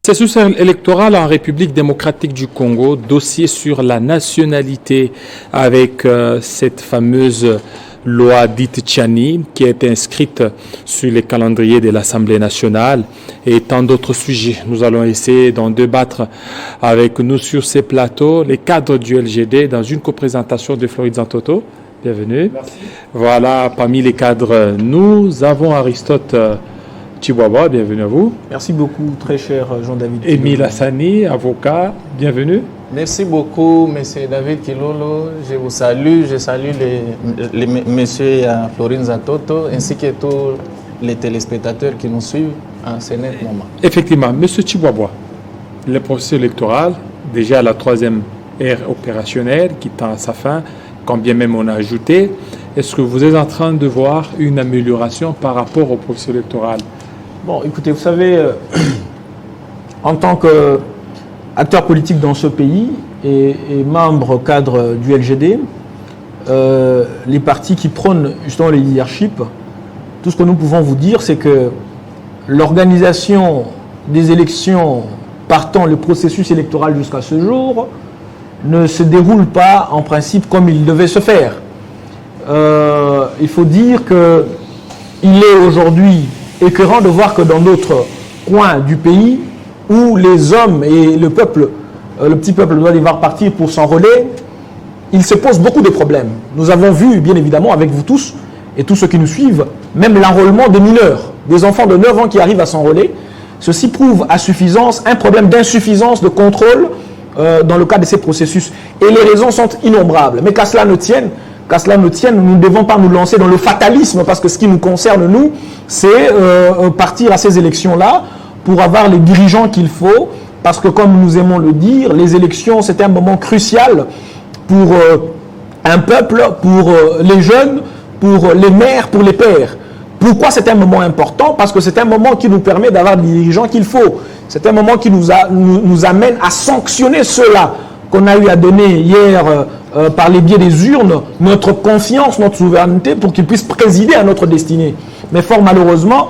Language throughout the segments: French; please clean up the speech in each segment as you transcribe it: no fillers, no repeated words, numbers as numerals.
Processus électoral en République démocratique du Congo, dossier sur la nationalité avec cette fameuse loi dite Tchani qui est inscrite sur les calendriers de l'Assemblée nationale et tant d'autres sujets. Nous allons essayer d'en débattre avec nous sur ces plateaux, les cadres du LGD dans une coprésentation de Floride Zantoto. Bienvenue. Merci. Voilà, parmi les cadres, nous avons Aristote Chiboaba, bienvenue à vous. Merci beaucoup, très cher Jean-David. Émile Hassani, avocat, bienvenue. Merci beaucoup, monsieur David Kilolo. Je vous salue. Je salue les messieurs Florine Zatoto ainsi que tous les téléspectateurs qui nous suivent en ce moment. Effectivement, monsieur Chiboaba, le processus électoral, déjà la troisième ère opérationnelle qui tend à sa fin, quand bien même on a ajouté, est-ce que vous êtes en train de voir une amélioration par rapport au processus électoral? Bon, écoutez, vous savez, en tant qu'acteur politique dans ce pays et membre cadre du LGD, les partis qui prônent justement le leadership, tout ce que nous pouvons vous dire, c'est que l'organisation des élections partant le processus électoral jusqu'à ce jour ne se déroule pas en principe comme il devait se faire. Il faut dire qu'il est aujourd'hui écœurant de voir que dans d'autres coins du pays où les hommes et le peuple, le petit peuple doit devoir partir pour s'enrôler, il se pose beaucoup de problèmes. Nous avons vu, bien évidemment, avec vous tous et tous ceux qui nous suivent, même l'enrôlement des mineurs, des enfants de 9 ans qui arrivent à s'enrôler. Ceci prouve à suffisance un problème d'insuffisance de contrôle dans le cadre de ces processus. Et les raisons sont innombrables. Mais qu'à cela ne tienne, nous ne devons pas nous lancer dans le fatalisme, parce que ce qui nous concerne, nous, c'est partir à ces élections-là pour avoir les dirigeants qu'il faut, parce que comme nous aimons le dire, les élections, c'est un moment crucial pour un peuple, pour les jeunes, pour les mères, pour les pères. Pourquoi c'est un moment important? Parce que c'est un moment qui nous permet d'avoir les dirigeants qu'il faut. C'est un moment qui nous amène à sanctionner ceux-là qu'on a eu à donner hier par les biais des urnes, notre confiance, notre souveraineté, pour qu'ils puissent présider à notre destinée. Mais fort malheureusement,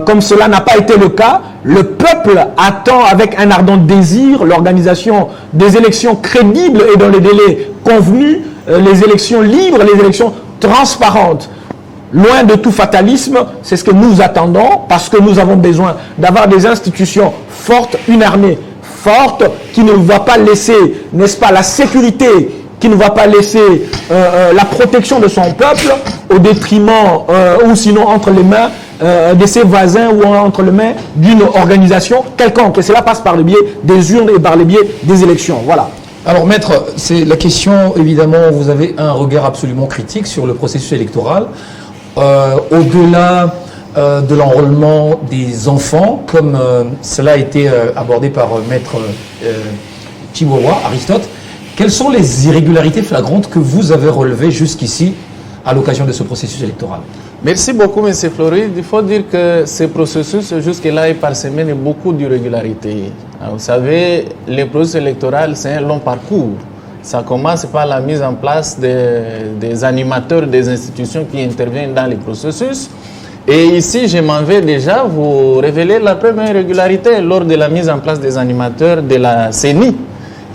comme cela n'a pas été le cas, le peuple attend avec un ardent désir l'organisation des élections crédibles et dans les délais convenus, les élections libres, les élections transparentes. Loin de tout fatalisme, c'est ce que nous attendons, parce que nous avons besoin d'avoir des institutions fortes, une armée forte qui ne va pas laisser, n'est-ce pas, la sécurité, qui ne va pas laisser la protection de son peuple au détriment ou sinon entre les mains de ses voisins ou entre les mains d'une organisation quelconque. Et cela passe par le biais des urnes et par le biais des élections. Voilà. Alors maître, c'est la question, évidemment, vous avez un regard absolument critique sur le processus électoral. Au-delà de l'enrôlement des enfants, comme cela a été abordé par maître Chiboaba, Aristote, quelles sont les irrégularités flagrantes que vous avez relevées jusqu'ici à l'occasion de ce processus électoral? Merci beaucoup, M. Floride. Il faut dire que ce processus, jusque-là, est parsemé de beaucoup d'irrégularités. Vous savez, le processus électoral, c'est un long parcours. Ça commence par la mise en place des animateurs des institutions qui interviennent dans les processus. Et ici, je m'en vais déjà vous révéler la première irrégularité lors de la mise en place des animateurs de la CENI.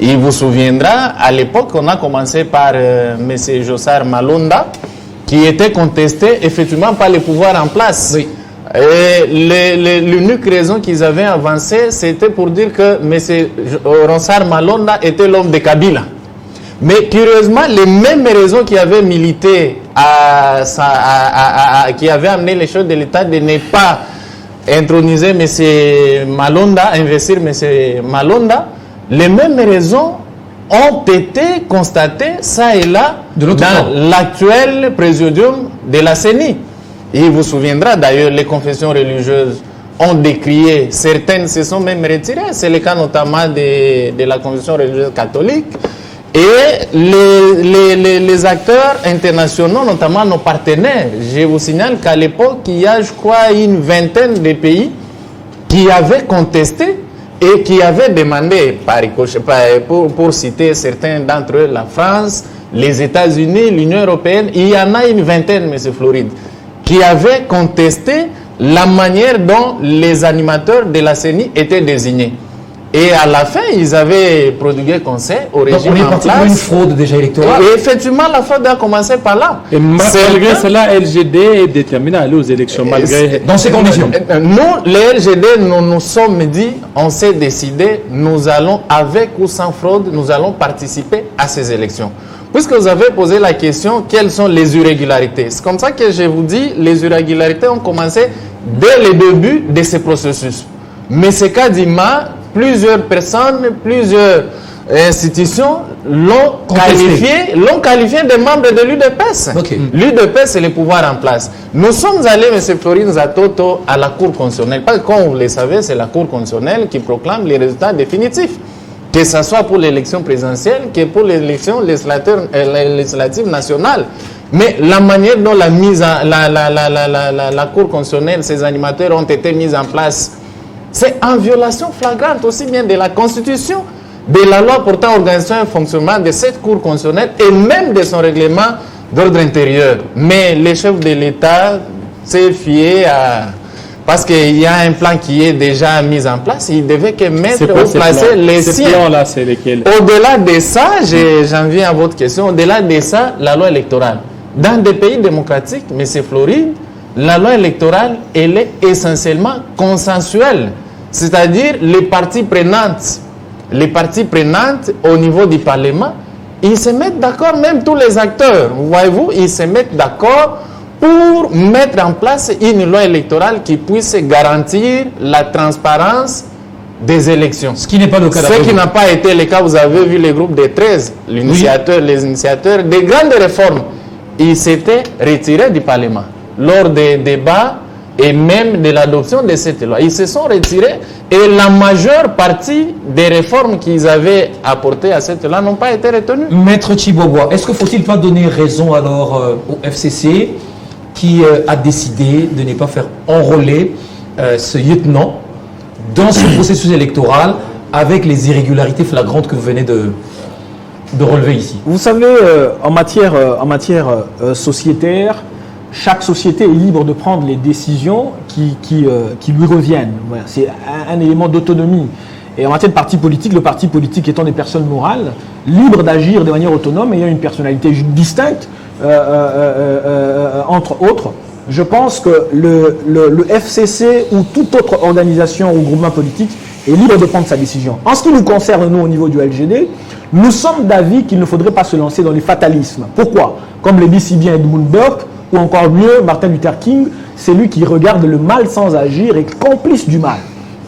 Il vous souviendra, à l'époque, on a commencé par M. Jossar Malonda, qui était contesté effectivement par les pouvoirs en place. Oui. Et l'unique raison qu'ils avaient avancée, c'était pour dire que M. Jossar Malonda était l'homme de Kabila. Mais curieusement, les mêmes raisons qui avaient milité, qui avaient amené les choses de l'État de ne pas introniser M. Malonda, investir M. Malonda, les mêmes raisons ont été constatées, ça et là, dans l'actuel présidium de la CENI. Et il vous souviendra d'ailleurs, les confessions religieuses ont décrié, certaines se sont même retirées, c'est le cas notamment de la confession religieuse catholique. Et les acteurs internationaux, notamment nos partenaires, je vous signale qu'à l'époque, il y a, je crois, une vingtaine de pays qui avaient contesté et qui avaient demandé, pour citer certains d'entre eux, la France, les États-Unis, l'Union européenne, il y en a une vingtaine, M. Floride, qui avaient contesté la manière dont les animateurs de la CENI étaient désignés. Et à la fin, ils avaient prodigué conseil au Donc régime on est en parti pour une place. fraude déjà électorale. Et effectivement, la fraude a commencé par là. Et malgré cela, LGD est déterminé à aller aux élections, malgré... Dans ces conditions. Nous, les LGD, nous nous sommes dit, on s'est décidé, nous allons, avec ou sans fraude, nous allons participer à ces élections. Puisque vous avez posé la question, quelles sont les irrégularités? C'est comme ça que je vous dis, les irrégularités ont commencé dès le début de ce processus. Mais ce cas d'Ima, plusieurs personnes, plusieurs institutions l'ont qualifié de membre de l'UDPS. Ok. L'UDPS, c'est le pouvoir en place. Nous sommes allés, M. Florine Zatoto, à la Cour constitutionnelle. Parce que, comme vous le savez, c'est la Cour constitutionnelle qui proclame les résultats définitifs. Que ce soit pour l'élection présidentielle, que pour l'élection législative nationale. Mais la manière dont la Cour constitutionnelle, ses animateurs ont été mis en place, c'est en violation flagrante aussi bien de la Constitution, de la loi portant organisation et fonctionnement de cette Cour constitutionnelle et même de son règlement d'ordre intérieur. Mais le chef de l'État s'est fié à... Parce qu'il y a un plan qui est déjà mis en place, il devait que mettre ou placer les siens. Ces plans-là, c'est lesquels? Au-delà de ça, j'en viens à votre question, au-delà de ça, la loi électorale. Dans des pays démocratiques, M. Floride, la loi électorale, elle est essentiellement consensuelle. C'est-à-dire les parties prenantes au niveau du Parlement, ils se mettent d'accord, même tous les acteurs, voyez-vous, ils se mettent d'accord pour mettre en place une loi électorale qui puisse garantir la transparence des élections. Ce qui n'est pas le cas. Ce qui n'a pas été le cas, vous avez vu les groupes des 13, les initiateurs des grandes réformes. Ils s'étaient retirés du Parlement lors des débats et même de l'adoption de cette loi. Ils se sont retirés et la majeure partie des réformes qu'ils avaient apportées à cette loi n'ont pas été retenues. Maître Chibobois, est-ce que faut-il pas donner raison alors au FCC qui a décidé de ne pas faire enrôler ce lieutenant dans ce processus électoral avec les irrégularités flagrantes que vous venez de relever ici? Vous savez, en matière sociétaire, chaque société est libre de prendre les décisions qui lui reviennent. Voilà, c'est un élément d'autonomie. Et en matière de parti politique, le parti politique étant des personnes morales, libres d'agir de manière autonome, ayant une personnalité distincte, entre autres, je pense que le FCC ou toute autre organisation ou groupement politique est libre de prendre sa décision. En ce qui nous concerne, nous, au niveau du LGD, nous sommes d'avis qu'il ne faudrait pas se lancer dans les fatalismes. Pourquoi? Comme le dit si bien Edmund Burke, ou encore mieux Martin Luther King, c'est lui qui regarde le mal sans agir et complice du mal.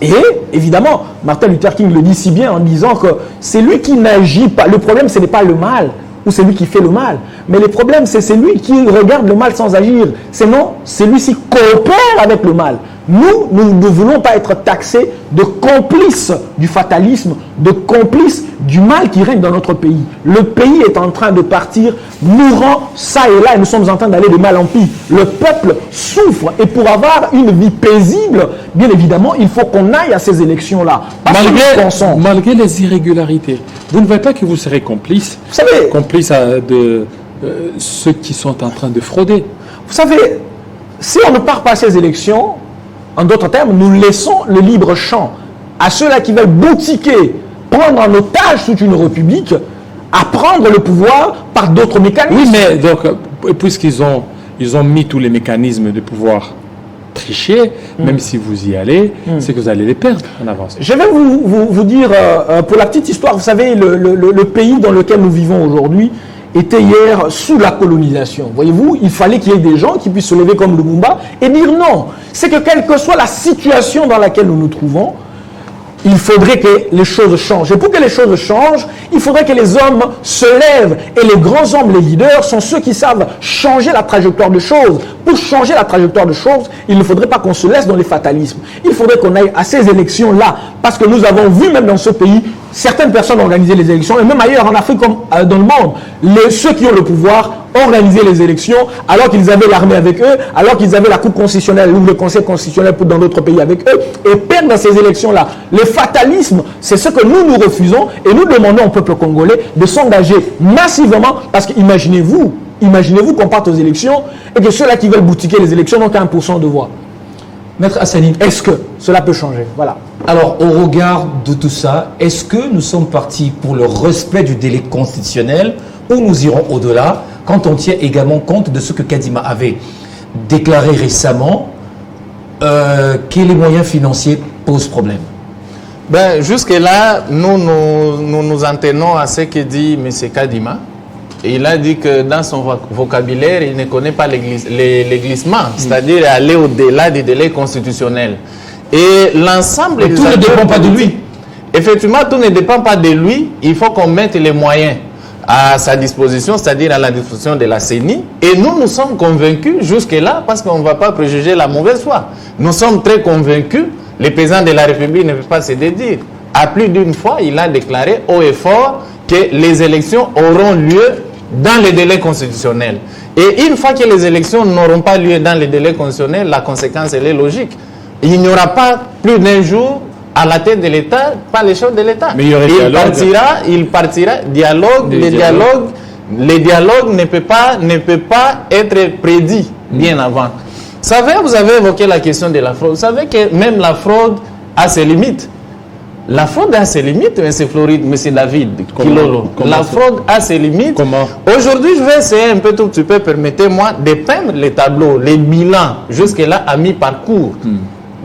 Et évidemment, Martin Luther King le dit si bien en disant que c'est lui qui n'agit pas. Le problème, ce n'est pas le mal, ou c'est lui qui fait le mal. Mais le problème, c'est lui qui regarde le mal sans agir. Sinon, celui-ci coopère avec le mal. Nous ne voulons pas être taxés de complices du fatalisme, de complices du mal qui règne dans notre pays. Le pays est en train de partir, mourant ça et là, et nous sommes en train d'aller de mal en pis. Le peuple souffre, et pour avoir une vie paisible, bien évidemment, il faut qu'on aille à ces élections-là. Malgré les irrégularités, vous ne voyez pas que vous serez complice, vous savez, complice de ceux qui sont en train de frauder? Vous savez, si on ne part pas à ces élections, en d'autres termes, nous laissons le libre champ à ceux-là qui veulent boutiquer, prendre en otage toute une république, à prendre le pouvoir par d'autres mécanismes. Oui, mais donc, puisqu'ils ont mis tous les mécanismes de pouvoir tricher, même si vous y allez, c'est que vous allez les perdre en avance. Je vais vous dire, pour la petite histoire, vous savez, le pays dans lequel nous vivons aujourd'hui était hier sous la colonisation. Voyez-vous, il fallait qu'il y ait des gens qui puissent se lever comme Lumumba et dire non. C'est que quelle que soit la situation dans laquelle nous nous trouvons, il faudrait que les choses changent. Et pour que les choses changent, il faudrait que les hommes se lèvent. Et les grands hommes, les leaders, sont ceux qui savent changer la trajectoire de choses. Pour changer la trajectoire de choses, il ne faudrait pas qu'on se laisse dans les fatalismes. Il faudrait qu'on aille à ces élections-là. Parce que nous avons vu, même dans ce pays, certaines personnes organiser les élections, et même ailleurs en Afrique comme dans le monde, ceux qui ont le pouvoir organiser les élections alors qu'ils avaient l'armée avec eux, alors qu'ils avaient la Cour constitutionnelle ou le Conseil constitutionnel dans d'autres pays avec eux, et perdre dans ces élections-là. Le fatalisme, c'est ce que nous refusons, et nous demandons au peuple congolais de s'engager massivement, parce que imaginez-vous qu'on parte aux élections et que ceux-là qui veulent boutiquer les élections n'ont qu'un % de voix. Maître Hassani, Est-ce que cela peut changer? Voilà. alors au regard de tout ça, est-ce que nous sommes partis pour le respect du délai constitutionnel ou nous irons au-delà quand on tient également compte de ce que Kadima avait déclaré récemment, que les moyens financiers posent problème? Ben, jusque-là, nous en tenons à ce que dit M. Kadima. Et il a dit que dans son vocabulaire, il ne connaît pas les glissements, c'est-à-dire aller au-delà des délais constitutionnels. Et l'ensemble tout ne dépend pas de lui. Effectivement, tout ne dépend pas de lui. Il faut qu'on mette les moyens à sa disposition, c'est-à-dire à la disposition de la CENI. Et nous sommes convaincus jusque-là, parce qu'on ne va pas préjuger la mauvaise foi. Nous sommes très convaincus. Le président de la République ne peut pas se dédire. À plus d'une fois, il a déclaré haut et fort que les élections auront lieu dans les délais constitutionnels. Et une fois que les élections n'auront pas lieu dans les délais constitutionnels, la conséquence, elle est logique. Il n'y aura pas plus d'un jour à la tête de l'État, pas les chefs de l'État. Mais il partira, dialogue, les dialogues ne peut pas être prédit bien avant. Vous avez évoqué la question de la fraude. Vous savez que même la fraude a ses limites. La fraude a ses limites, M. Floride, M. David, Kilolo. La fraude a ses limites. Comment? Aujourd'hui, je vais essayer un peu tout petit peu, permettez-moi, de peindre les tableaux, les bilans, jusque-là à mi-parcours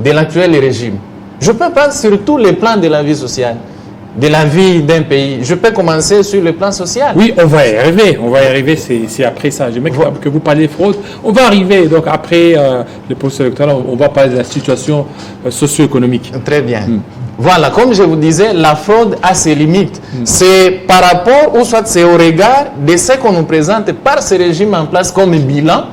de l'actuel régime. Je peux pas sur tous les plans de la vie sociale, de la vie d'un pays. Je peux commencer sur le plan social. Oui, on va y arriver, c'est après ça. J'aimerais que vous parliez fraude. On va arriver, donc après le processus électoral, on va parler de la situation socio-économique. Très bien. Voilà, comme je vous disais, la fraude a ses limites. C'est par rapport, ou soit c'est au regard de ce qu'on nous présente par ce régime en place comme bilan,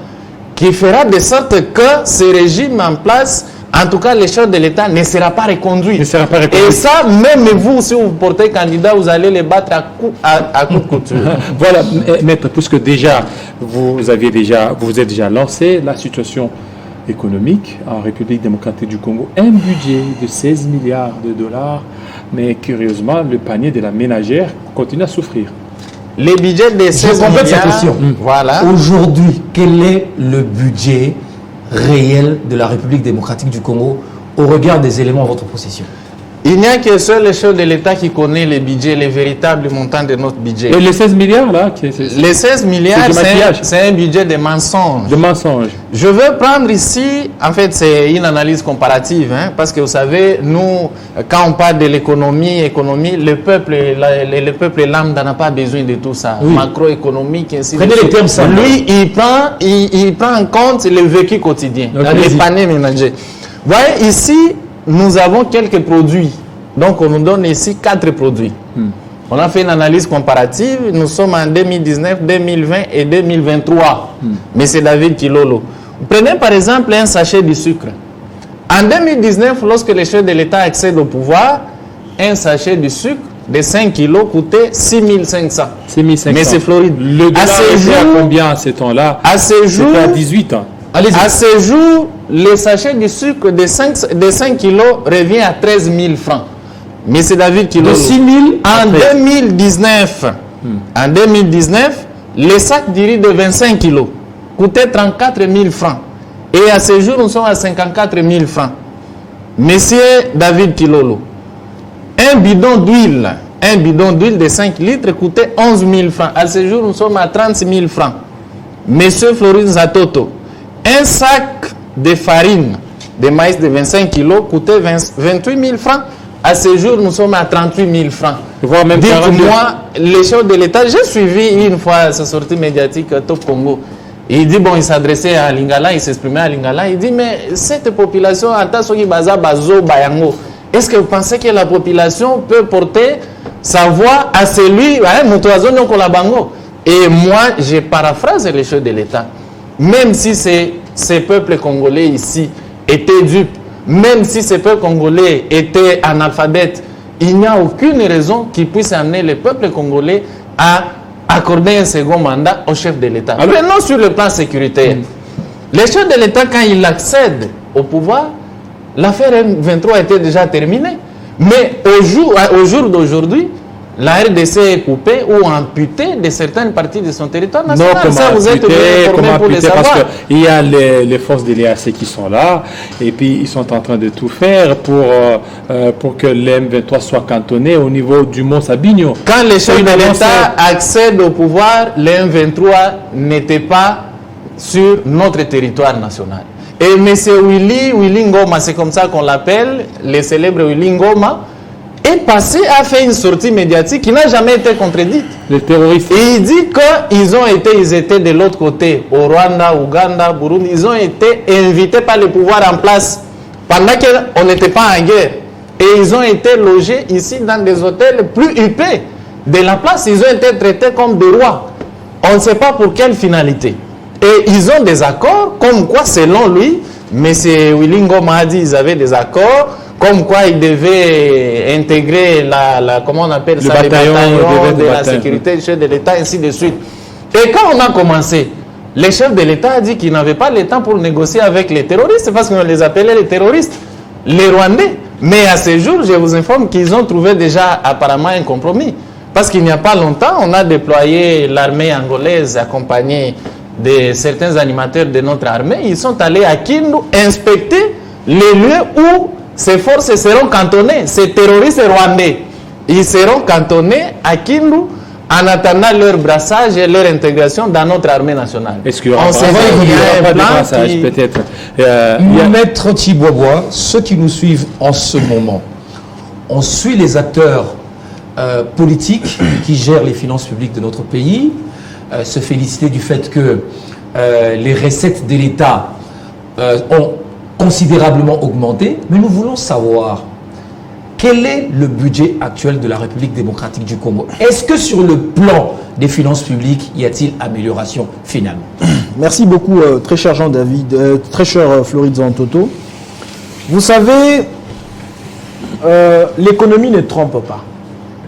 qui fera de sorte que ce régime en place, en tout cas, les chefs de l'État ne sera pas reconduit. Ne sera pas reconduit. Et ça, même vous, si vous portez candidat, vous allez les battre à coup de couture. Voilà, maître, puisque déjà, vous êtes déjà lancé la situation économique en République démocratique du Congo, un budget de 16 milliards de dollars, mais curieusement, le panier de la ménagère continue à souffrir. Les budgets de 16 complète milliards, cette question. Voilà. Aujourd'hui, quel est le budget réel de la République démocratique du Congo au regard des éléments à votre possession? Il n'y a que seul le chef de l'État qui connaît les budgets, les véritables montants de notre budget. Et les 16 milliards, là Les 16 milliards, c'est un budget de mensonges. De mensonges. Je veux prendre ici, en fait, c'est une analyse comparative, parce que vous savez, nous, quand on parle de l'économie, le peuple lambda n'a pas besoin de tout ça. Oui. Macroéconomique, ainsi de Prenez suite. les termes simples. Lui, il prend en compte le vécu quotidien, les paniers ménagers. Vous voyez, ici, nous avons quelques produits. Donc, on nous donne ici 4 produits. On a fait une analyse comparative. Nous sommes en 2019, 2020 et 2023. Mais c'est David Kilolo. Prenez par exemple un sachet de sucre. En 2019, lorsque les chefs de l'État accèdent au pouvoir, un sachet de sucre de 5 kilos coûtait 6500. 6500. Mais c'est Floride. Le dollar était à combien à ce temps-là? À ce jour, c'était à 18 ans. À ce jour, le sachet de sucre de 5 kilos revient à 13 000 francs. Mais c'est David qui de 6 000 en 2019. En 2019, le sac de riz de 25 kilos coûtait 34 000 francs. Et à ce jour, nous sommes à 54 000 francs. Monsieur David Kilolo, un bidon d'huile de 5 litres coûtait 11 000 francs. À ce jour, nous sommes à 36 000 francs. Monsieur Florine Zatoto, un sac de farine de maïs de 25 kilos coûtait 28 000 francs. À ce jour, nous sommes à 38 000 francs. Dites-moi, les chefs de l'État, j'ai suivi une fois sa sortie médiatique Top Congo. Il dit, bon, il s'adressait à Lingala, il s'exprimait à Lingala. Il dit, mais cette population, bayango, est-ce que vous pensez que la population peut porter sa voix à celui, et moi, je paraphrase les chefs de l'État. Même si ces peuples congolais ici étaient dupes, même si ces peuples congolais étaient analphabètes, il n'y a aucune raison qui puisse amener le peuple congolais à accorder un second mandat au chef de l'État. Prenons sur le plan sécuritaire. Les chefs de l'État, quand ils accèdent au pouvoir, l'affaire M23 était déjà terminée. Mais au jour d'aujourd'hui, la RDC est coupée ou amputée de certaines parties de son territoire national. Non, comment ça, vous êtes amputer, bien comment informés pour le amputer, parce savoir. qu'il y a les forces de l'EAC qui sont là, et puis ils sont en train de tout faire pour que l'M23 soit cantonné au niveau du Mont Sabinho. Quand les chefs Une de avancée. l'État accèdent au pouvoir, le M23 n'était pas sur notre territoire national. Et M. Willy Ngoma, c'est comme ça qu'on l'appelle, le célèbre Willy Ngoma, est passé à faire une sortie médiatique qui n'a jamais été contredite. Les terroristes. Et il dit qu'ils étaient de l'autre côté, au Rwanda, Ouganda, Burundi, ils ont été invités par le pouvoir en place pendant qu'on n'était pas en guerre. Et ils ont été logés ici dans des hôtels plus huppés de la place. Ils ont été traités comme des rois. On ne sait pas pour quelle finalité. Et ils ont des accords, comme quoi, selon lui, M. Willy Ngoma a dit qu'ils avaient des accords, comme quoi ils devaient intégrer comment on appelle ça, les bataillons de la sécurité, le chef de l'État, ainsi de suite. Et quand on a commencé, le chef de l'État a dit qu'il n'avait pas le temps pour négocier avec les terroristes, parce qu'on les appelait les terroristes, les Rwandais. Mais à ce jour, je vous informe qu'ils ont trouvé déjà apparemment un compromis. Parce qu'il n'y a pas longtemps, on a déployé l'armée angolaise accompagnée de certains animateurs de notre armée. Ils sont allés à Kindu inspecter les lieux où ces forces seront cantonnées. Ces terroristes rwandais, ils seront cantonnés à Kindu en attendant leur brassage et leur intégration dans notre armée nationale. Est-ce qu'il y aura On sait qu'il y a un plan brassage, qui... peut-être Maître Thibobois, ceux qui nous suivent en ce moment, on suit les acteurs politiques qui gèrent les finances publiques de notre pays, se féliciter du fait que les recettes de l'État ont considérablement augmenté, mais nous voulons savoir quel est le budget actuel de la République démocratique du Congo. Est-ce que sur le plan des finances publiques, y a-t-il amélioration finalement? Merci beaucoup, très cher Jean-David, très cher Floride Zantoto. Vous savez, l'économie ne trompe pas.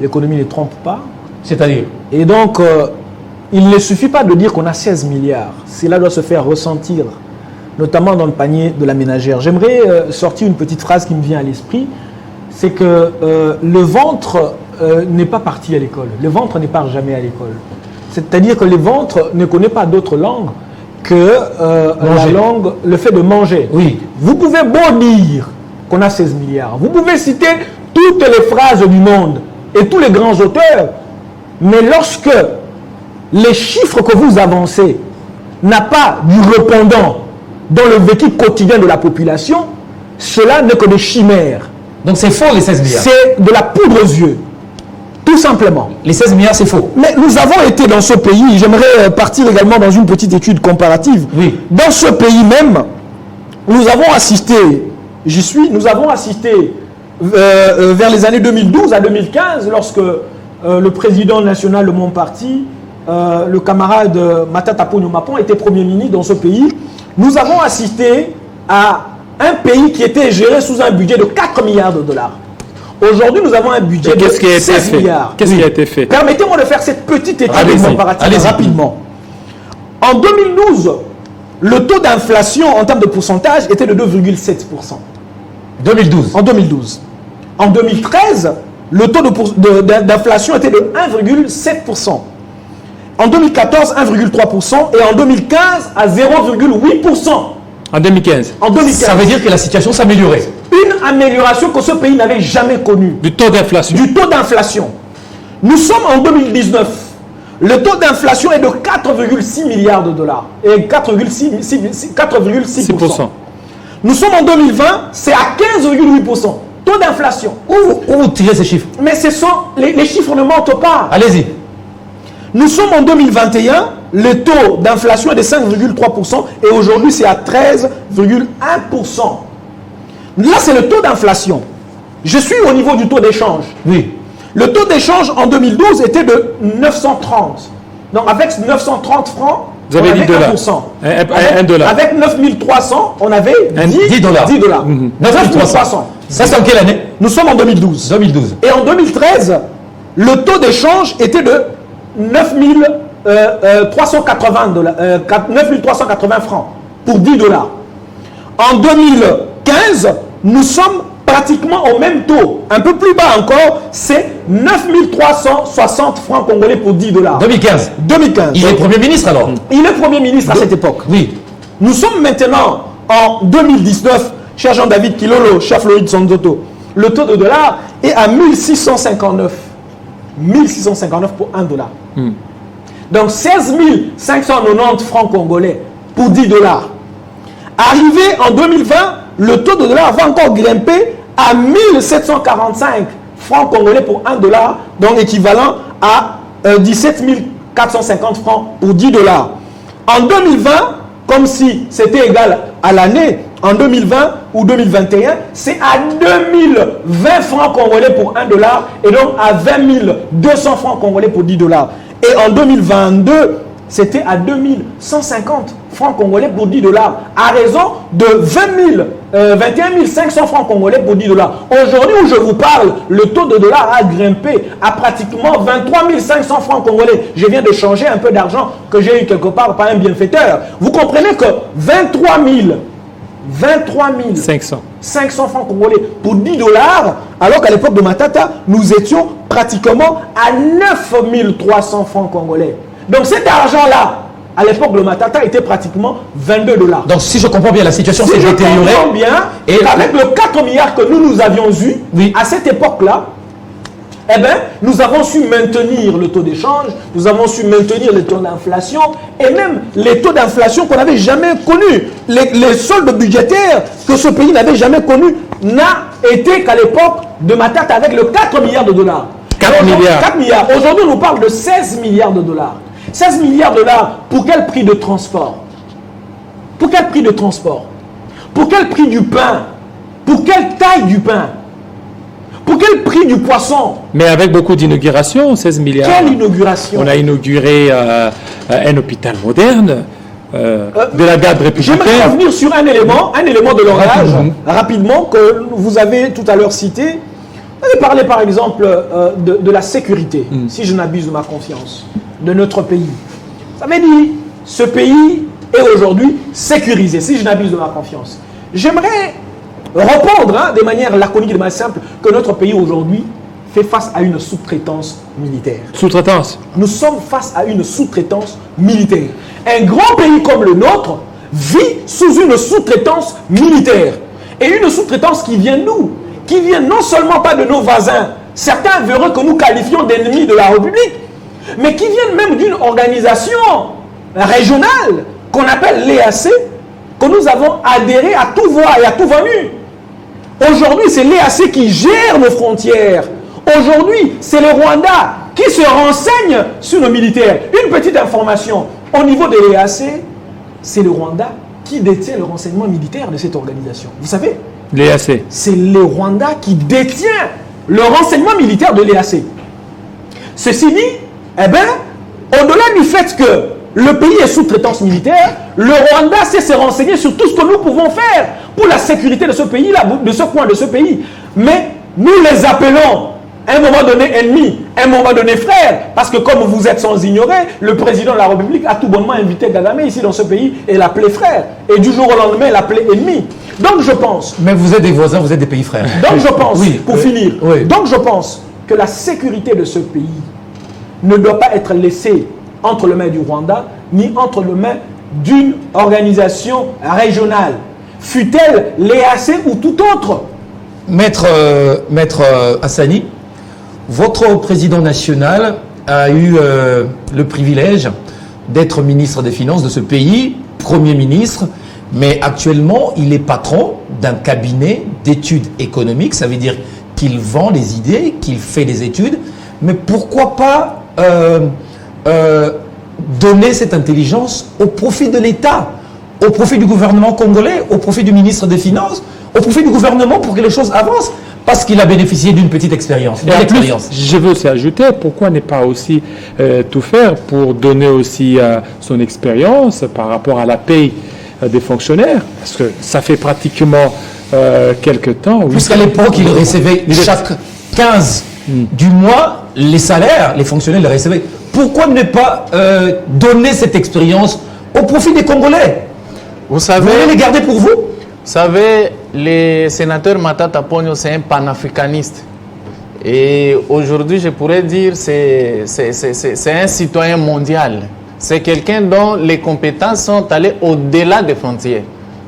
L'économie ne trompe pas. C'est-à-dire? Et donc, il ne suffit pas de dire qu'on a 16 milliards. Cela doit se faire ressentir, notamment dans le panier de la ménagère. J'aimerais sortir une petite phrase qui me vient à l'esprit. C'est que le ventre n'est pas parti à l'école. Le ventre ne part jamais à l'école. C'est-à-dire que le ventre ne connaît pas d'autre langue que la langue, le fait de manger. Oui. Vous pouvez beau dire qu'on a 16 milliards. Vous pouvez citer toutes les phrases du monde et tous les grands auteurs. Mais lorsque les chiffres que vous avancez n'a pas du répondant dans le vécu quotidien de la population, cela n'est que des chimères. Donc c'est faux les 16 milliards. C'est de la poudre aux yeux. Tout simplement. Les 16 milliards, c'est faux. Mais nous avons été dans ce pays, j'aimerais partir également dans une petite étude comparative. Oui. Dans ce pays même, nous avons assisté, nous avons assisté vers les années 2012 à 2015, lorsque le président national de mon parti, le camarade Matata Ponyo Mapon, était Premier ministre dans ce pays. Nous avons assisté à un pays qui était géré sous un budget de 4 milliards de dollars. Aujourd'hui, nous avons un budget de 16 milliards. Qu'est-ce qui a été fait? Permettez-moi de faire cette petite étude comparative rapidement. En 2012, le taux d'inflation en termes de pourcentage était de 2,7%. 2012. En 2012. En 2013, le taux d'inflation était de 1,7%. En 2014, 1,3%. Et en 2015, à 0,8%. En 2015. En 2015. Ça veut dire que la situation s'améliorait. Une amélioration que ce pays n'avait jamais connue. Du taux d'inflation. Du taux d'inflation. Nous sommes en 2019. Le taux d'inflation est de 4,6 milliards de dollars. Et 4,6%. Nous sommes en 2020, c'est à 15,8%. Taux d'inflation. Où vous tirez ces chiffres? Mais les chiffres ne mentent pas. Allez-y. Nous sommes en 2021, le taux d'inflation est de 5,3% et aujourd'hui c'est à 13,1%. Là c'est le taux d'inflation. Je suis au niveau du taux d'échange. Oui. Le taux d'échange en 2012 était de 930. Donc avec 930 francs, vous avez on avait 10 dollars. 1%. Un dollar. Avec 9300, on avait 10 dollars. 10 dollars. 9300. Ça c'est en quelle année? Nous sommes en 2012. 2012. Et en 2013, le taux d'échange était de 9380 francs pour 10 dollars. En 2015, nous sommes pratiquement au même taux. Un peu plus bas encore, c'est 9 360 francs congolais pour 10 $. 2015. 2015. Il est Premier ministre alors. Il est Premier ministre à cette époque. Oui. Nous sommes maintenant en 2019, cher Jean-David Kilolo, cher Floyd Sonzoto. Le taux de dollar est à 1659. 1659 pour 1 $. Donc 16 590 francs congolais pour 10 $. Arrivé en 2020, le taux de dollar va encore grimper à 1745 francs congolais pour 1 $, donc équivalent à 17 450 francs pour 10 $. En 2020, comme si c'était égal à l'année, en 2020 ou 2021, c'est à 2020 francs congolais pour 1 $, et donc à 20 200 francs congolais pour 10 $. Et en 2022, c'était à 2150 francs congolais pour 10 $, à raison de 21 500 francs congolais pour 10 $. Aujourd'hui où je vous parle, le taux de dollar a grimpé à pratiquement 23 500 francs congolais. Je viens de changer un peu d'argent que j'ai eu quelque part par un bienfaiteur. Vous comprenez que 23 500 francs congolais pour 10 $, alors qu'à l'époque de Matata, nous étions pratiquement à 9 300 francs congolais. Donc cet argent-là, à l'époque de Matata, était pratiquement 22 $. Donc si je comprends bien, la situation s'est Si je détériorée. comprends bien, Et avec le 4 milliards que nous avions eu, Oui. à cette époque-là, eh bien, nous avons su maintenir le taux d'échange, nous avons su maintenir les taux d'inflation et même les taux d'inflation qu'on n'avait jamais connus. Les soldes budgétaires que ce pays n'avait jamais connus n'a été qu'à l'époque de Matata avec le 4 milliards de dollars. 4 milliards. 4 milliards. Aujourd'hui, on nous parle de 16 milliards de dollars. 16 milliards de dollars, pour quel prix de transport? Pour quel prix de transport? Pour quel prix du pain? Pour quelle taille du pain? Pour quel prix du poisson? Mais avec beaucoup d'inauguration, 16 milliards. Quelle inauguration? On a inauguré un hôpital moderne, de la garde J'aimerais républicaine. revenir sur un élément de langage, rapidement, que vous avez tout à l'heure cité. Vous avez parlé par exemple de la sécurité, si je n'abuse de ma confiance, de notre pays. Ça veut dire, ce pays est aujourd'hui sécurisé, si je n'abuse de ma confiance. J'aimerais répondre de manière laconique, de manière simple, que notre pays aujourd'hui fait face à une sous-traitance militaire. Sous-traitance. Nous sommes face à une sous-traitance militaire. Un grand pays comme le nôtre vit sous une sous-traitance militaire. Et une sous-traitance qui vient de nous, qui vient non seulement pas de nos voisins, certains verraient que nous qualifions d'ennemis de la République, mais qui viennent même d'une organisation régionale qu'on appelle l'EAC, que nous avons adhéré à tout voix et à tout venu. Aujourd'hui, c'est l'EAC qui gère nos frontières. Aujourd'hui, c'est le Rwanda qui se renseigne sur nos militaires. Une petite information, au niveau de l'EAC, c'est le Rwanda qui détient le renseignement militaire de cette organisation. Vous savez, L'EAC. c'est le Rwanda qui détient le renseignement militaire de l'EAC. Ceci dit, eh bien, au-delà du fait que le pays est sous traitance militaire, le Rwanda sait se renseigner sur tout ce que nous pouvons faire pour la sécurité de ce pays, de ce coin de ce pays. Mais nous les appelons à un moment donné ennemis, à un moment donné frères, parce que comme vous êtes sans ignorer, le président de la République a tout bonnement invité Kagame ici dans ce pays et l'appelait frère. Et du jour au lendemain, l'appelait ennemi. Donc je pense... Mais vous êtes des voisins, vous êtes des pays frères. Donc je pense, Oui, pour oui, finir, oui. donc je pense que la sécurité de ce pays ne doit pas être laissée entre les mains du Rwanda, ni entre les mains d'une organisation régionale, fût-elle l'EAC ou tout autre. Maître Hassani, votre président national a eu le privilège d'être ministre des Finances de ce pays, Premier ministre, mais actuellement, il est patron d'un cabinet d'études économiques. Ça veut dire qu'il vend des idées, qu'il fait des études. Mais pourquoi pas donner cette intelligence au profit de l'État, au profit du gouvernement congolais, au profit du ministre des Finances, au profit du gouvernement pour que les choses avancent, parce qu'il a bénéficié d'une petite expérience. Et en plus, je veux aussi ajouter, pourquoi ne pas aussi tout faire pour donner aussi son expérience par rapport à la paye des fonctionnaires, parce que ça fait pratiquement quelques temps. Oui. Puisqu'à l'époque, il recevait chaque 15 du mois, les salaires, les fonctionnaires les recevaient. Pourquoi ne pas donner cette expérience au profit des Congolais? Vous savez, Vous voulez les garder pour vous? Vous savez, le sénateur Matata Ponyo, c'est un panafricaniste. Et aujourd'hui, je pourrais dire c'est un citoyen mondial. C'est quelqu'un dont les compétences sont allées au-delà des frontières,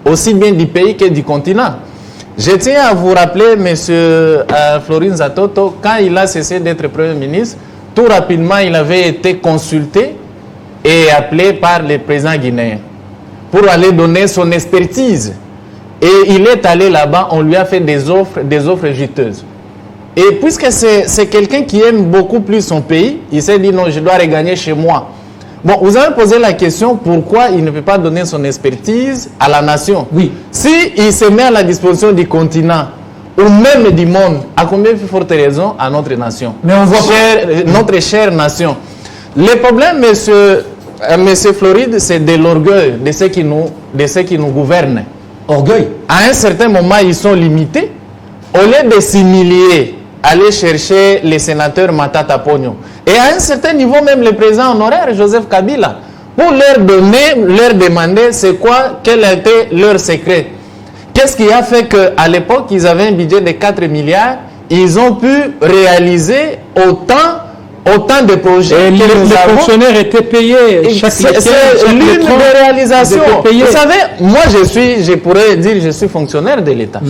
aussi bien du pays que du continent. Je tiens à vous rappeler, M. Florin Zatoto, quand il a cessé d'être Premier ministre, tout rapidement, il avait été consulté et appelé par le président guinéen pour aller donner son expertise. Et il est allé là-bas, on lui a fait des offres juteuses. Et puisque c'est quelqu'un qui aime beaucoup plus son pays, il s'est dit non, je dois regagner chez moi. Bon, vous avez posé la question pourquoi il ne peut pas donner son expertise à la nation. Oui. Si il se met à la disposition du continent ou même du monde, à combien de fortes raisons à notre nation? Mais on voit notre chère nation. Le problème, monsieur Floride, c'est de l'orgueil de ceux qui nous gouvernent. Orgueil. À un certain moment, ils sont limités. Au lieu de s'humilier, aller chercher les sénateurs Matata Pogno, et à un certain niveau, même le président honoraire, Joseph Kabila, pour leur demander c'est quoi, quel était leur secret. Qu'est-ce qui a fait qu'à l'époque, ils avaient un budget de 4 milliards, ils ont pu réaliser autant de projets. Et les fonctionnaires étaient payés. C'est l'une des réalisations. Vous savez, moi je pourrais dire je suis fonctionnaire de l'État.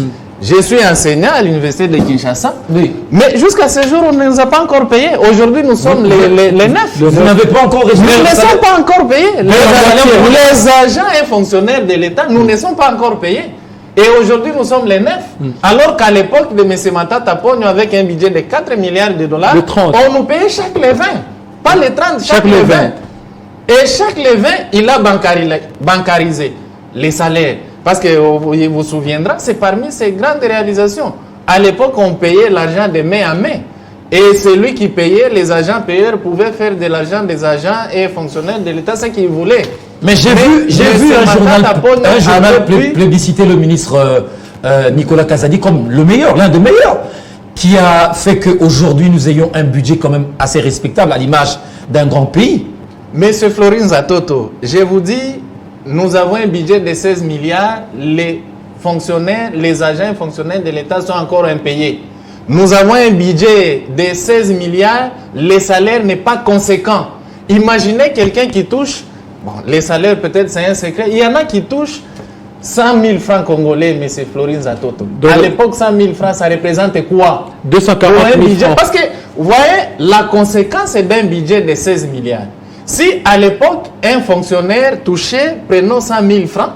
Je suis enseignant à l'université de Kinshasa. Oui. Mais jusqu'à ce jour, on ne nous a pas encore payés. Aujourd'hui, nous sommes les neufs. Vous n'avez pas encore Nous ne sommes pas encore payés. Les agents et fonctionnaires de l'État, nous ne sommes pas encore payés. Et aujourd'hui, nous sommes les neufs. Alors qu'à l'époque de M. Matata Pogno, avec un budget de 4 milliards de dollars, on nous payait chaque les 20. Pas les 30, chaque les 20. Et chaque les 20, il a bancarisé les salaires. Parce que vous vous souviendrez, c'est parmi ces grandes réalisations. À l'époque, on payait l'argent de main à main. Et celui qui payait, les agents payeurs pouvaient faire de l'argent des agents et fonctionnaires de l'État, ce qu'ils voulaient. Mais j'ai vu un journal plébisciter le ministre Nicolas Kazadi comme le meilleur, l'un des meilleurs, qui a fait qu'aujourd'hui nous ayons un budget quand même assez respectable à l'image d'un grand pays. Monsieur Florin Zatoto, je vous dis, nous avons un budget de 16 milliards, les fonctionnaires, les agents et fonctionnaires de l'État sont encore impayés. Nous avons un budget de 16 milliards, les salaires n'est pas conséquent. Imaginez quelqu'un qui touche, bon, les salaires peut-être c'est un secret, il y en a qui touchent 100 000 francs congolais, M. Florin Zatoto. À l'époque, 100 000 francs, ça représente quoi? 240 000 francs. Parce que, vous voyez, la conséquence d'un budget de 16 milliards. Si à l'époque, un fonctionnaire touchait, prenons 100 000 francs,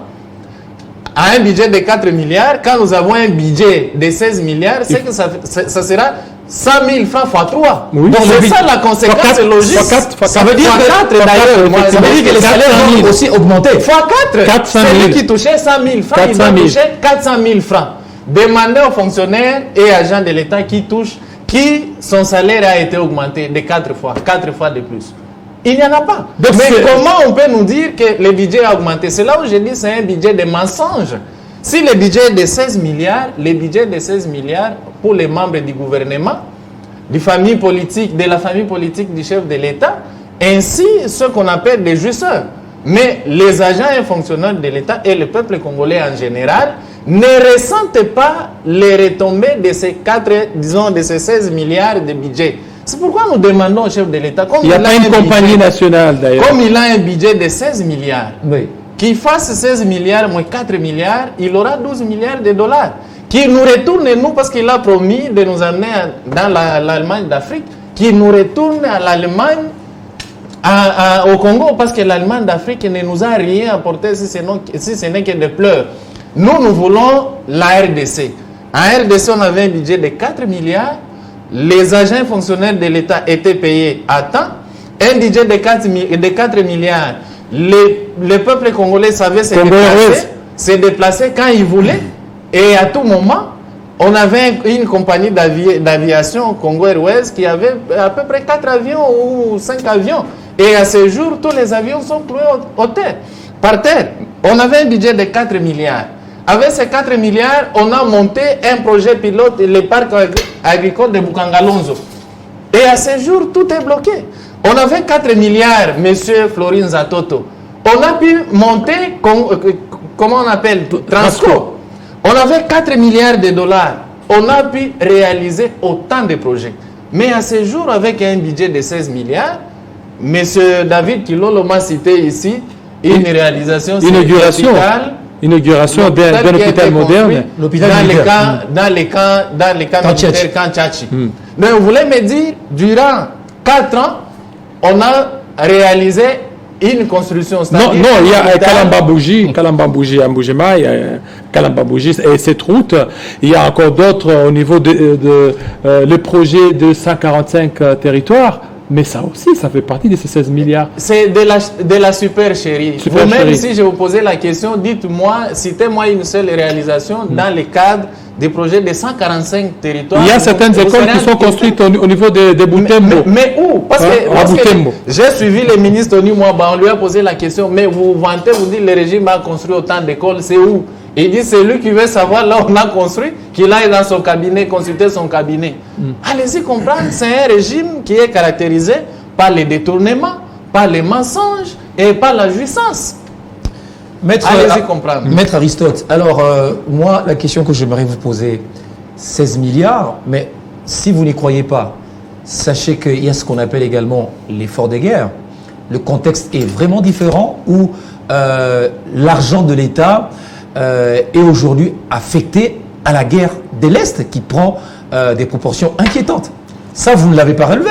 à un budget de 4 milliards, quand nous avons un budget de 16 milliards, c'est que ça sera 100 000 francs x 3. Oui. Donc c'est ça la conséquence logique. Ça veut dire que les salaires ont aussi augmenté. x 4, celui qui touchait 100 000 francs, il va toucher 400 000 francs. Demandez aux fonctionnaires et agents de l'État qui son salaire a été augmenté de 4 fois de plus. Il n'y en a pas. Donc, mais comment on peut nous dire que le budget a augmenté? C'est là où je dis que c'est un budget de mensonge. Si le budget est de 16 milliards, le budget de 16 milliards pour les membres du gouvernement, de la famille politique du chef de l'État, ainsi ce qu'on appelle des jouisseurs. Mais les agents et fonctionnaires de l'État et le peuple congolais en général ne ressentent pas les retombées de ces 16 milliards de budget. C'est pourquoi nous demandons au chef de l'État, il n'y a pas une compagnie nationale d'ailleurs. Comme il a un budget de 16 milliards, oui, qu'il fasse 16 milliards moins 4 milliards, il aura 12 milliards de dollars. Qu'il nous retourne, nous, parce qu'il a promis de nous amener dans l'Allemagne d'Afrique, qu'il nous retourne à l'Allemagne, au Congo, parce que l'Allemagne d'Afrique ne nous a rien apporté si ce n'est que des pleurs. Nous voulons la RDC. En RDC, on avait un budget de 4 milliards. Les agents fonctionnaires de l'État étaient payés à temps. Un budget de 4 milliards. Le peuple congolais savait se déplacer quand il voulait. Et à tout moment, on avait une compagnie d'aviation, Congo Airways, qui avait à peu près 4 avions ou 5 avions. Et à ce jour, tous les avions sont cloués par terre. On avait un budget de 4 milliards. Avec ces 4 milliards, on a monté un projet pilote, le parc agricole de Bukangalonzo. Et à ce jour, tout est bloqué. On avait 4 milliards, monsieur Florin Zatoto. On a pu monter, comment on appelle, Transco. On avait 4 milliards de dollars. on a pu réaliser autant de projets. Mais à ce jour, avec un budget de 16 milliards, M. David Kilolo m'a cité ici une réalisation inauguration d'un hôpital moderne. Dans les camps militaires Camp Tchatchi. Mais vous voulez me dire, durant 4 ans, on a réalisé une construction. Non, il y a Kalambambouji à Mboujema, il y a Kalambambouji et cette route. Il y a encore d'autres au niveau le projet de 145 territoires. Mais ça aussi, ça fait partie de ces 16 milliards. C'est de la super chérie. Vous-même, si je vous posais la question, dites-moi, citez-moi une seule réalisation dans le cadre des projets de 145 territoires. Il y a certaines écoles qui sont construites au niveau de Boutembo. Mais où? Parce que j'ai suivi le ministre Tony Mwaba, on lui a posé la question, mais vous vantez, vous dites le régime a construit autant d'écoles, c'est où? Il dit, c'est lui qui veut savoir là où on a construit, qu'il aille dans son cabinet, consulter son cabinet. Allez-y comprendre, c'est un régime qui est caractérisé par les détournements, par les mensonges et par la jouissance. Allez-y comprendre. Maître Aristote, alors moi, la question que j'aimerais vous poser, 16 milliards, mais si vous n'y croyez pas, sachez qu'il y a ce qu'on appelle également l'effort de guerre. Le contexte est vraiment différent où l'argent de l'État est aujourd'hui affecté à la guerre de l'Est qui prend des proportions inquiétantes. Ça, vous ne l'avez pas relevé.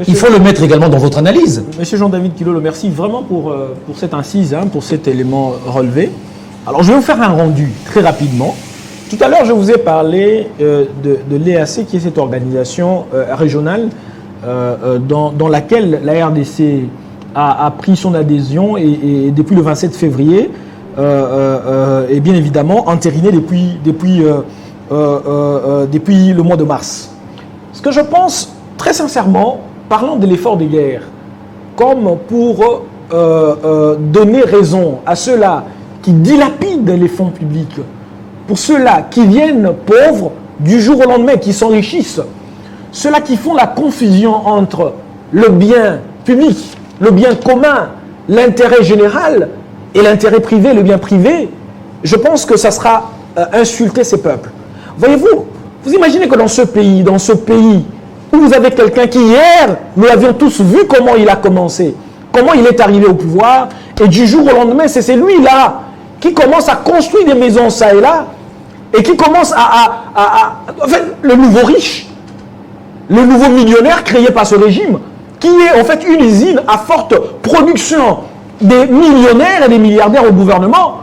Il faut le mettre également dans votre analyse. Monsieur Jean-David Kilolo, merci vraiment pour cette incise, pour cet élément relevé. Alors, je vais vous faire un rendu très rapidement. Tout à l'heure, je vous ai parlé de l'EAC, qui est cette organisation régionale dans laquelle la RDC a pris son adhésion et depuis le 27 février, et bien évidemment entériné depuis le mois de mars. Ce que je pense, très sincèrement, parlant de l'effort de guerre, comme pour donner raison à ceux-là qui dilapident les fonds publics, pour ceux-là qui viennent pauvres du jour au lendemain, qui s'enrichissent, ceux-là qui font la confusion entre le bien public, le bien commun, l'intérêt général et l'intérêt privé, le bien privé, je pense que ça sera insulter ces peuples. Voyez-vous, vous imaginez que dans ce pays où vous avez quelqu'un qui hier, nous l'avions tous vu comment il a commencé, comment il est arrivé au pouvoir, et du jour au lendemain, c'est celui-là qui commence à construire des maisons ça et là, et qui commence enfin, le nouveau riche, le nouveau millionnaire créé par ce régime, qui est en fait une usine à forte production des millionnaires et des milliardaires au gouvernement,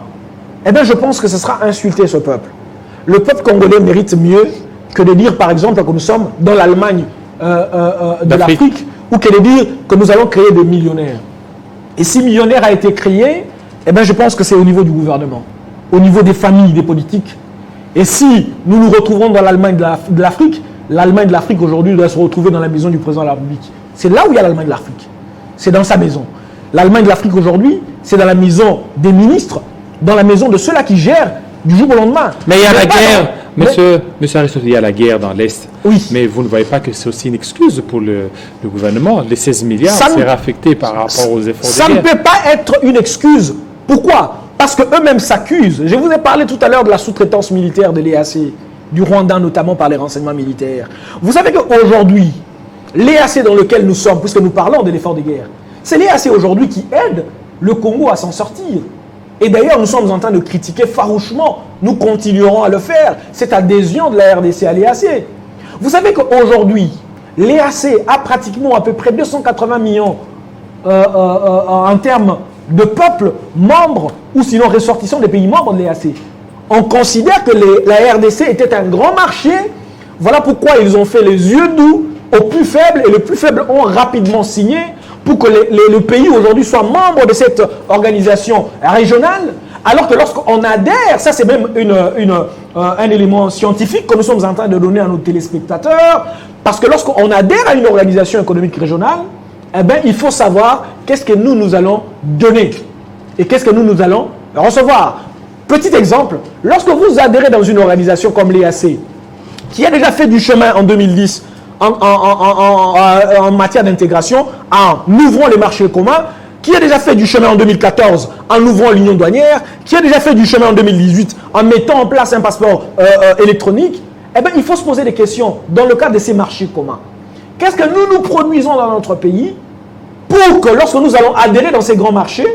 eh bien je pense que ce sera insulter ce peuple. Le peuple congolais mérite mieux que de dire par exemple que nous sommes dans l'Allemagne de l'Afrique, ou que de dire que nous allons créer des millionnaires. Et si millionnaire a été créé, eh bien je pense que c'est au niveau du gouvernement, au niveau des familles, des politiques. Et si nous nous retrouvons dans l'Allemagne de l'Afrique, l'Allemagne de l'Afrique aujourd'hui doit se retrouver dans la maison du président de la République. C'est là où il y a l'Allemagne de l'Afrique. C'est dans sa maison. L'Allemagne de l'Afrique aujourd'hui, c'est dans la maison des ministres, dans la maison de ceux-là qui gèrent du jour au lendemain. Mais il y a la guerre, monsieur Aristote, il y a la guerre dans l'Est. Oui. Mais vous ne voyez pas que c'est aussi une excuse pour le gouvernement. Les 16 milliards seraient affectés par rapport aux efforts de guerre. Ça ne peut pas être une excuse. Pourquoi? Parce qu'eux-mêmes s'accusent. Je vous ai parlé tout à l'heure de la sous-traitance militaire de l'EAC, du Rwanda notamment par les renseignements militaires. Vous savez qu'aujourd'hui, l'EAC dans lequel nous sommes, puisque nous parlons de l'effort de guerre, c'est l'EAC aujourd'hui qui aide le Congo à s'en sortir. Et d'ailleurs, nous sommes en train de critiquer farouchement, nous continuerons à le faire, cette adhésion de la RDC à l'EAC. Vous savez qu'aujourd'hui, l'EAC a pratiquement à peu près 280 millions en termes de peuples membres ou sinon ressortissants des pays membres de l'EAC. On considère que la RDC était un grand marché. Voilà pourquoi ils ont fait les yeux doux aux plus faibles et les plus faibles ont rapidement signé pour que le pays aujourd'hui soit membre de cette organisation régionale. Alors que lorsqu'on adhère, ça c'est même un élément scientifique que nous sommes en train de donner à nos téléspectateurs, parce que lorsqu'on adhère à une organisation économique régionale, eh bien, il faut savoir qu'est-ce que nous allons donner et qu'est-ce que nous allons recevoir. Petit exemple, lorsque vous adhérez dans une organisation comme l'EAC, qui a déjà fait du chemin en 2010 en matière d'intégration, en ouvrant les marchés communs, qui a déjà fait du chemin en 2014 en ouvrant l'union douanière, qui a déjà fait du chemin en 2018 en mettant en place un passeport électronique, eh bien, il faut se poser des questions dans le cadre de ces marchés communs. Qu'est-ce que nous produisons dans notre pays pour que lorsque nous allons adhérer dans ces grands marchés,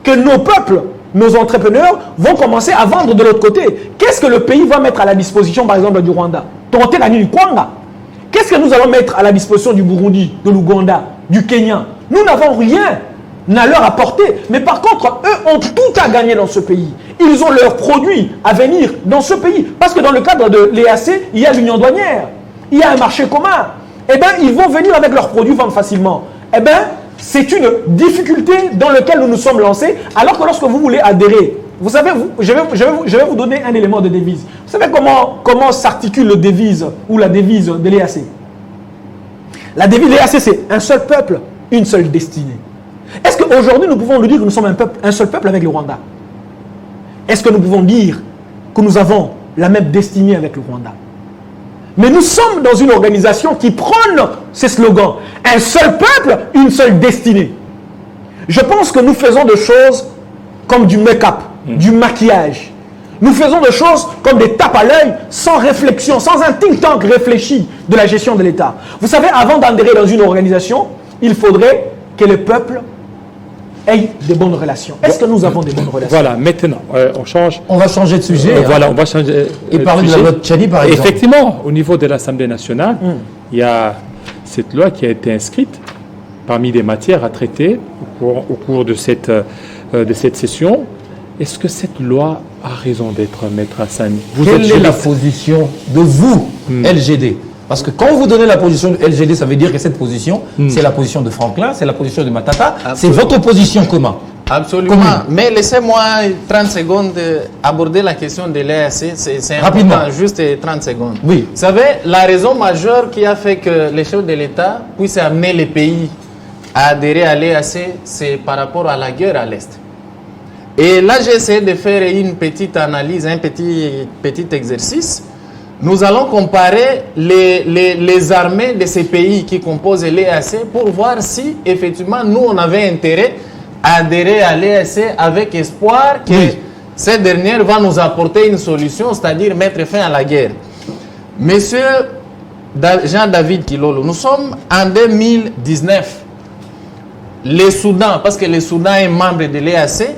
que nos peuples, nos entrepreneurs vont commencer à vendre de l'autre côté? Qu'est-ce que le pays va mettre à la disposition, par exemple, du Rwanda? Qu'est-ce que nous allons mettre à la disposition du Burundi, de l'Ouganda, du Kenya? Nous n'avons rien à leur apporter. Mais par contre, eux ont tout à gagner dans ce pays. Ils ont leurs produits à venir dans ce pays. Parce que dans le cadre de l'EAC, il y a l'union douanière. Il y a un marché commun. Eh bien, ils vont venir avec leurs produits vendre facilement. Eh bien, c'est une difficulté dans laquelle nous nous sommes lancés. Alors que lorsque vous voulez adhérer, vous savez, je vais vous donner un élément de devise. Vous savez comment s'articule le devise ou la devise de l'EAC? La devise de l'EAC, c'est un seul peuple, une seule destinée. Est-ce qu'aujourd'hui, nous pouvons nous dire que nous sommes un seul peuple avec le Rwanda? Est-ce que nous pouvons dire que nous avons la même destinée avec le Rwanda? Mais nous sommes dans une organisation qui prône ces slogans. Un seul peuple, une seule destinée. Je pense que nous faisons des choses comme du make-up, du maquillage. Nous faisons des choses comme des tapes à l'œil, sans réflexion, sans un think tank réfléchi de la gestion de l'État. Vous savez, avant d'adhérer dans une organisation, il faudrait que le peuple ait des bonnes relations. Est-ce que nous avons des bonnes relations? Voilà, maintenant, on change. On va changer de sujet. Voilà, on va changer. Et parler de la loi Tchani, par exemple. Effectivement, au niveau de l'Assemblée nationale, il y a cette loi qui a été inscrite parmi les matières à traiter au cours de cette session. Est-ce que cette loi a raison d'être, Maître Hassani? Quelle est la position de vous, LGD? Parce que quand vous donnez la position de LGD, ça veut dire que cette position, c'est la position de Franklin, c'est la position de Matata, c'est votre position commune. Absolument. Mais laissez-moi 30 secondes aborder la question de l'EAC. C'est important, juste 30 secondes. Oui. Vous savez, la raison majeure qui a fait que les chefs de l'État puissent amener les pays à adhérer à l'EAC, c'est par rapport à la guerre à l'Est. Et là, j'ai essayé de faire une petite analyse, un petit exercice. Nous allons comparer les armées de ces pays qui composent l'EAC pour voir si, effectivement, nous, on avait intérêt à adhérer à l'EAC avec espoir que cette dernière va nous apporter une solution, c'est-à-dire mettre fin à la guerre. Monsieur Jean-David Kilolo, nous sommes en 2019. Le Soudan, parce que le Soudan est membre de l'EAC,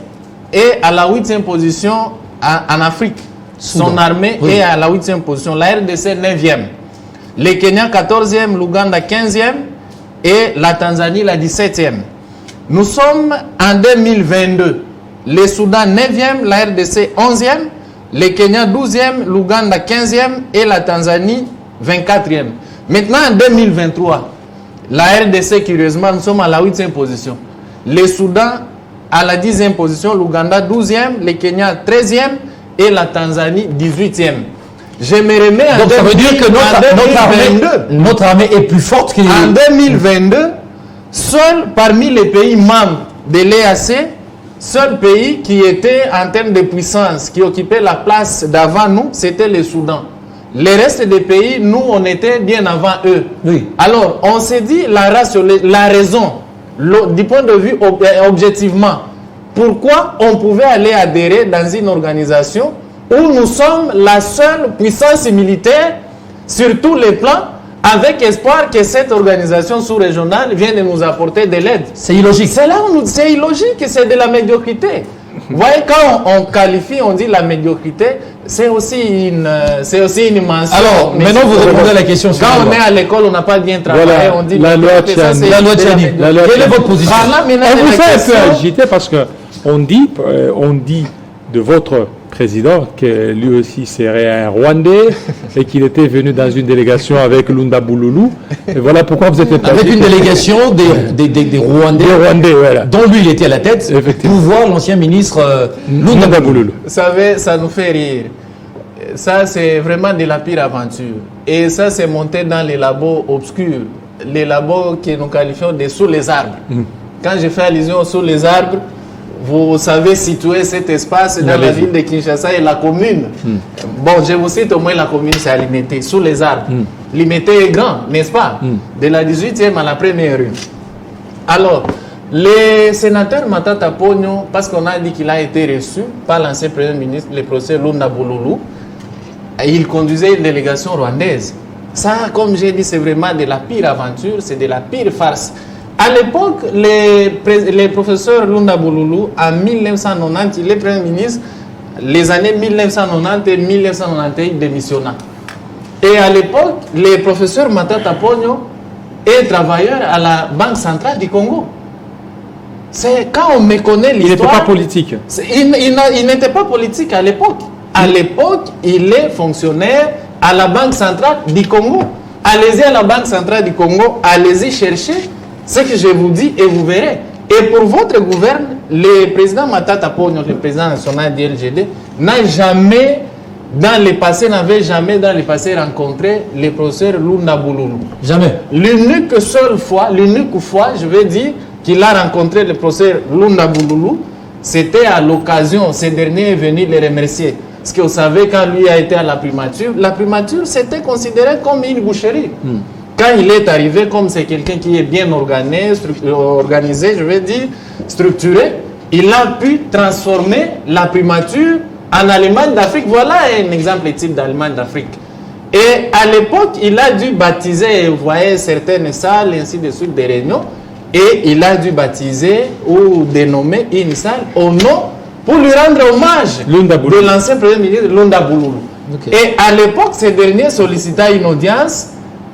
est à la 8e position en Afrique. Son armée est à la 8e position. La RDC 9e. Le Kenya 14e, l'Ouganda 15e et la Tanzanie la 17e. Nous sommes en 2022. Le Soudan 9e, la RDC 11e, le Kenya 12e, l'Ouganda 15e et la Tanzanie 24e. Maintenant en 2023, la RDC, curieusement, nous sommes à la 8e position. Le Soudan à la 10e position, l'Ouganda 12e, le Kenya 13e et la Tanzanie 18e. Je me remets en Donc ça veut dire que notre armée est plus forte que... En 2022, seul parmi les pays membres de l'EAC, seul pays qui était en termes de puissance, qui occupait la place d'avant nous, c'était le Soudan. Les restes des pays, nous, on était bien avant eux. Oui. Alors, on s'est dit la raison, du point de vue objectivement, pourquoi on pouvait aller adhérer dans une organisation où nous sommes la seule puissance militaire sur tous les plans, avec espoir que cette organisation sous-régionale vienne de nous apporter de l'aide. C'est illogique. C'est là où c'est illogique, c'est de la médiocrité. Vous voyez, quand on qualifie, on dit la médiocrité, c'est aussi une mention. Alors, maintenant vous répondez à la question. Quand on est à l'école, on n'a pas bien travaillé, voilà, on dit... La loi Tchani. Quelle est votre position? On vous a un peu agité parce qu'on dit de votre président que lui aussi serait un Rwandais et qu'il était venu dans une délégation avec Lunda Bouloulou. Et voilà pourquoi vous êtes avec une délégation des Rwandais, voilà, dont lui il était à la tête, pour voir l'ancien ministre Lunda Bouloulou. Vous savez, ça nous fait rire. Ça, c'est vraiment de la pire aventure. Et ça, c'est monté dans les labos obscurs, les labos que nous qualifions de sous les arbres. Quand je fais allusion sous les arbres, vous savez situer cet espace dans la ville de Kinshasa et la commune. Bon, je vous cite au moins la commune, c'est à Limité, sous les arbres. Limité est grand, n'est-ce pas? De la 18e à la première rue. Alors, le sénateur Matata Pogno, parce qu'on a dit qu'il a été reçu par l'ancien premier ministre, le procès Lunda Bouloulou, il conduisait une délégation rwandaise. Ça, comme j'ai dit, c'est vraiment de la pire aventure, c'est de la pire farce. À l'époque, les professeurs Lunda Bululu, en 1990, il est Premier ministre, les années 1990 et 1991, il démissionna. Et à l'époque, le professeur Matata Ponyo est travailleur à la Banque centrale du Congo. C'est quand on méconnaît l'histoire... Il n'était pas politique. Il n'était pas politique à l'époque. À l'époque, il est fonctionnaire à la Banque centrale du Congo. Allez-y à la Banque centrale du Congo, allez-y chercher ce que je vous dis et vous verrez. Et pour votre gouvernement, le président Matata Ponyo, le président national du LGD, n'avait jamais dans le passé rencontré le professeur Lunda Bululu. Jamais. L'unique fois, je veux dire, qu'il a rencontré le professeur Lunda Bululu, c'était à l'occasion, ce dernier est venu le remercier. Parce que vous savez, quand lui a été à la primature c'était considéré comme une boucherie. Quand il est arrivé, comme c'est quelqu'un qui est bien organisé, je veux dire, structuré, il a pu transformer la primature en Allemagne d'Afrique. Voilà un exemple type d'Allemagne d'Afrique. Et à l'époque, il a dû baptiser, vous voyez, certaines salles, ainsi de suite, des réunions, et il a dû baptiser ou dénommer une salle au nom pour lui rendre hommage de l'ancien Premier ministre Lunda Bululu. Okay. Et à l'époque, ce dernier sollicita une audience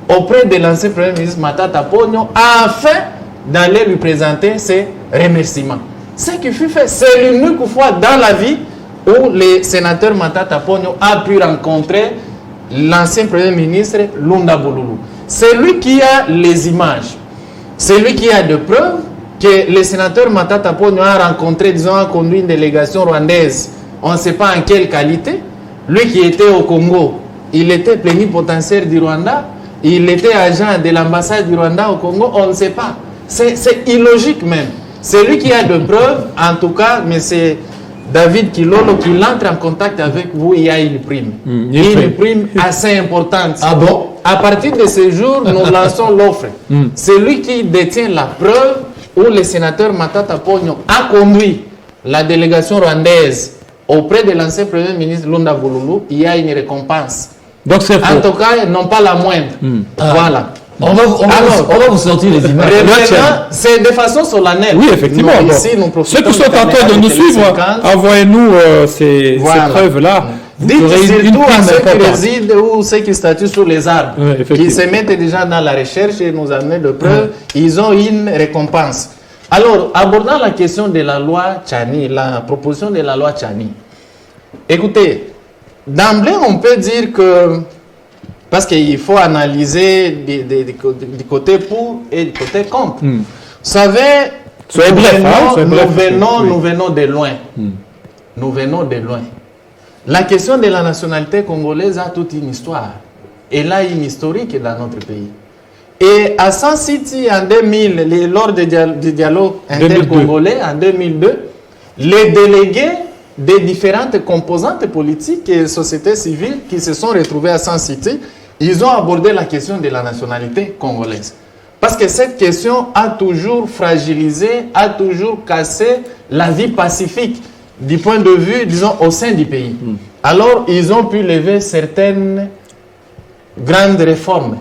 auprès de l'ancien Premier ministre Matata Ponyo afin d'aller lui présenter ses remerciements. Ce qui fut fait, c'est l'unique fois dans la vie où le sénateur Matata Ponyo a pu rencontrer l'ancien Premier ministre Lunda Bululu. C'est lui qui a les images. C'est lui qui a de preuves que le sénateur Matata Ponyo a rencontré, disons, a conduit une délégation rwandaise. On ne sait pas en quelle qualité. Lui qui était au Congo, il était plénipotentiaire du Rwanda, il était agent de l'ambassade du Rwanda au Congo, on ne sait pas. C'est illogique même. C'est lui qui a de preuves, en tout cas, mais c'est David Kilolo qui entre en contact avec vous, il y a une prime. Une prime assez importante. Ah bon? À partir de ce jour, nous lançons l'offre. C'est lui qui détient la preuve où le sénateur Matata Ponyo a conduit la délégation rwandaise auprès de l'ancien Premier ministre Lunda Bululu. Il y a une récompense. Donc c'est faux. En tout cas, non pas la moindre. Voilà. On va vous sortir les images. C'est de façon solennelle. Oui, effectivement. Nous, ici, nous ceux qui sont en train de nous suivre, envoyez-nous ces preuves-là. Dites surtout à ceux qui résident ou ceux qui statuent sur les arbres, qui se mettent déjà dans la recherche et nous amènent de preuves, ils ont une récompense. Alors, abordant la question de la loi Tchani, la proposition de la loi Tchani, écoutez, d'emblée, on peut dire que, parce qu'il faut analyser du côté pour et du côté contre. Vous savez, nous venons de loin. Nous venons de loin. La question de la nationalité congolaise a toute une histoire. Elle a une historique dans notre pays. Et à San City, en 2000, lors du dialogue intercongolais, en 2002, les délégués des différentes composantes politiques et sociétés civiles qui se sont retrouvés à San City, ils ont abordé la question de la nationalité congolaise. Parce que cette question a toujours fragilisé, a toujours cassé la vie pacifique du point de vue, disons, au sein du pays. Alors, ils ont pu lever certaines grandes réformes.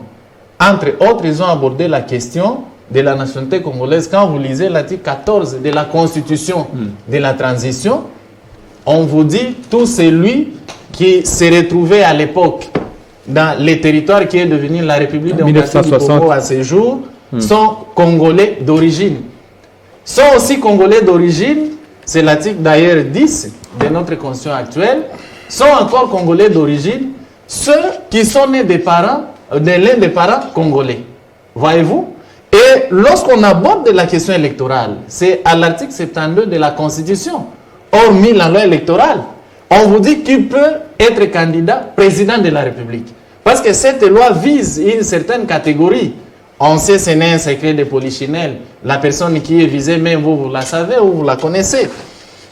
Entre autres, ils ont abordé la question de la nationalité congolaise. Quand vous lisez l'article 14 de la Constitution de la transition, on vous dit tout celui qui s'est retrouvé à l'époque dans les territoires qui est devenu la République démocratique du Congo à ce jour, sont congolais d'origine. Sont aussi congolais d'origine, c'est l'article d'ailleurs 10 de notre constitution actuelle, sont encore congolais d'origine, ceux qui sont nés des parents, de l'un des parents congolais. Voyez-vous? Et lorsqu'on aborde la question électorale, c'est à l'article 72 de la Constitution, hormis la loi électorale, on vous dit qui peut être candidat président de la République. Parce que cette loi vise une certaine catégorie. On sait, ce n'est un secret de polichinelle. La personne qui est visée, même vous la savez ou vous la connaissez.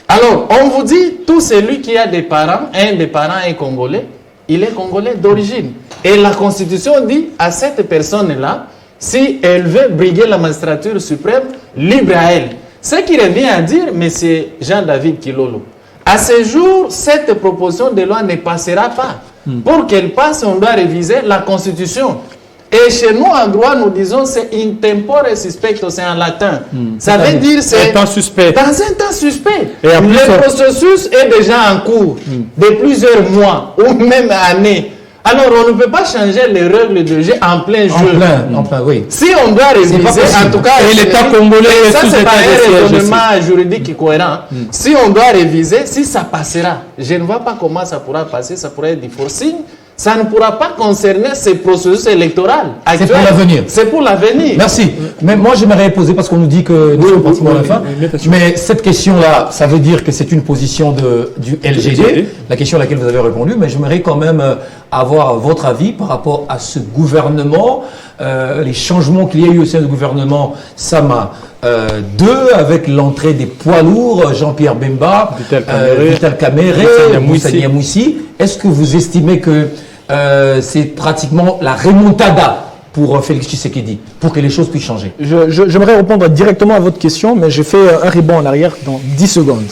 Alors, on vous dit, tout celui qui a des parents, un des parents est congolais, il est congolais d'origine. Et la Constitution dit à cette personne-là, si elle veut briguer la magistrature suprême, libre à elle. Ce qui revient à dire, M. Jean-David Kilolo, à ce jour, cette proposition de loi ne passera pas. Pour qu'elle passe, on doit réviser la Constitution. Et chez nous, en droit, nous disons c'est in tempore suspecto, c'est en latin. Ça veut dire c'est un temps suspect. Dans un temps suspect. Et en plus, le processus est déjà en cours de plusieurs mois ou même années. Alors, on ne peut pas changer les règles de jeu en plein jeu. En plein, oui. Si on doit réviser, en tout cas, et l'État congolais ça est sous c'est état pas de un siège raisonnement juridique cohérent. Si on doit réviser, si ça passera, je ne vois pas comment ça pourra passer, ça pourrait être du forcing. Ça ne pourra pas concerner ces processus électoraux actuels. C'est pour l'avenir. C'est pour l'avenir. Merci. Mais moi, j'aimerais poser, parce qu'on nous dit que nous sommes pratiquement à la fin, mais cette question-là, ça veut dire que c'est une position du LGD, la question à laquelle vous avez répondu, mais j'aimerais quand même avoir votre avis par rapport à ce gouvernement, les changements qu'il y a eu au sein du gouvernement Sama 2, avec l'entrée des poids lourds, Jean-Pierre Bemba, Vital Kamerhe, Moussa Niamoussi. Est-ce que vous estimez que c'est pratiquement la remontada pour Félix Tshisekedi, pour que les choses puissent changer? J'aimerais répondre directement à votre question, mais je fais un rebond en arrière dans 10 secondes.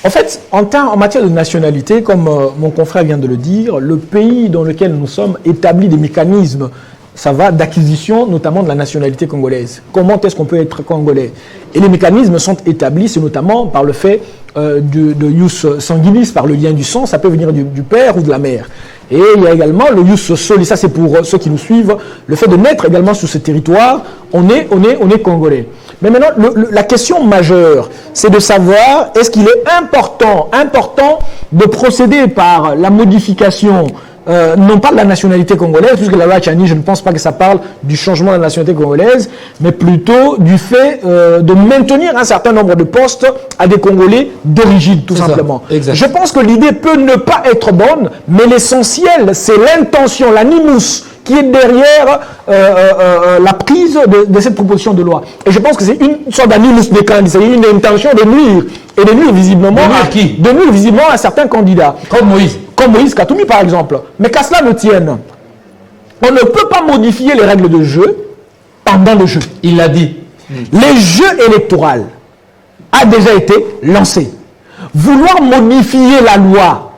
En fait, en matière de nationalité, comme mon confrère vient de le dire, le pays dans lequel nous sommes établit des mécanismes, ça va, d'acquisition notamment de la nationalité congolaise. Comment est-ce qu'on peut être congolais? Et les mécanismes sont établis, c'est notamment par le fait de ius sanguinis, par le lien du sang, ça peut venir du père ou de la mère. Et il y a également le ius soli, ça c'est pour ceux qui nous suivent, le fait de naître également sur ce territoire, on est congolais. Mais maintenant, la question majeure, c'est de savoir, est-ce qu'il est important de procéder par la modification non pas de la nationalité congolaise, puisque la loi Tchani, je ne pense pas que ça parle du changement de la nationalité congolaise, mais plutôt du fait de maintenir un certain nombre de postes à des Congolais d'origine, tout simplement. Je pense que l'idée peut ne pas être bonne, mais l'essentiel, c'est l'intention, l'animus qui est derrière la prise de cette proposition de loi. Et je pense que c'est une sorte d'animus décandis, c'est une intention de nuire, et de nuire visiblement à certains candidats. Comme Moïse Katoumi, par exemple. Mais qu'à cela ne tienne, on ne peut pas modifier les règles de jeu pendant le jeu. Il l'a dit. Les jeux électoraux a déjà été lancé. Vouloir modifier la loi,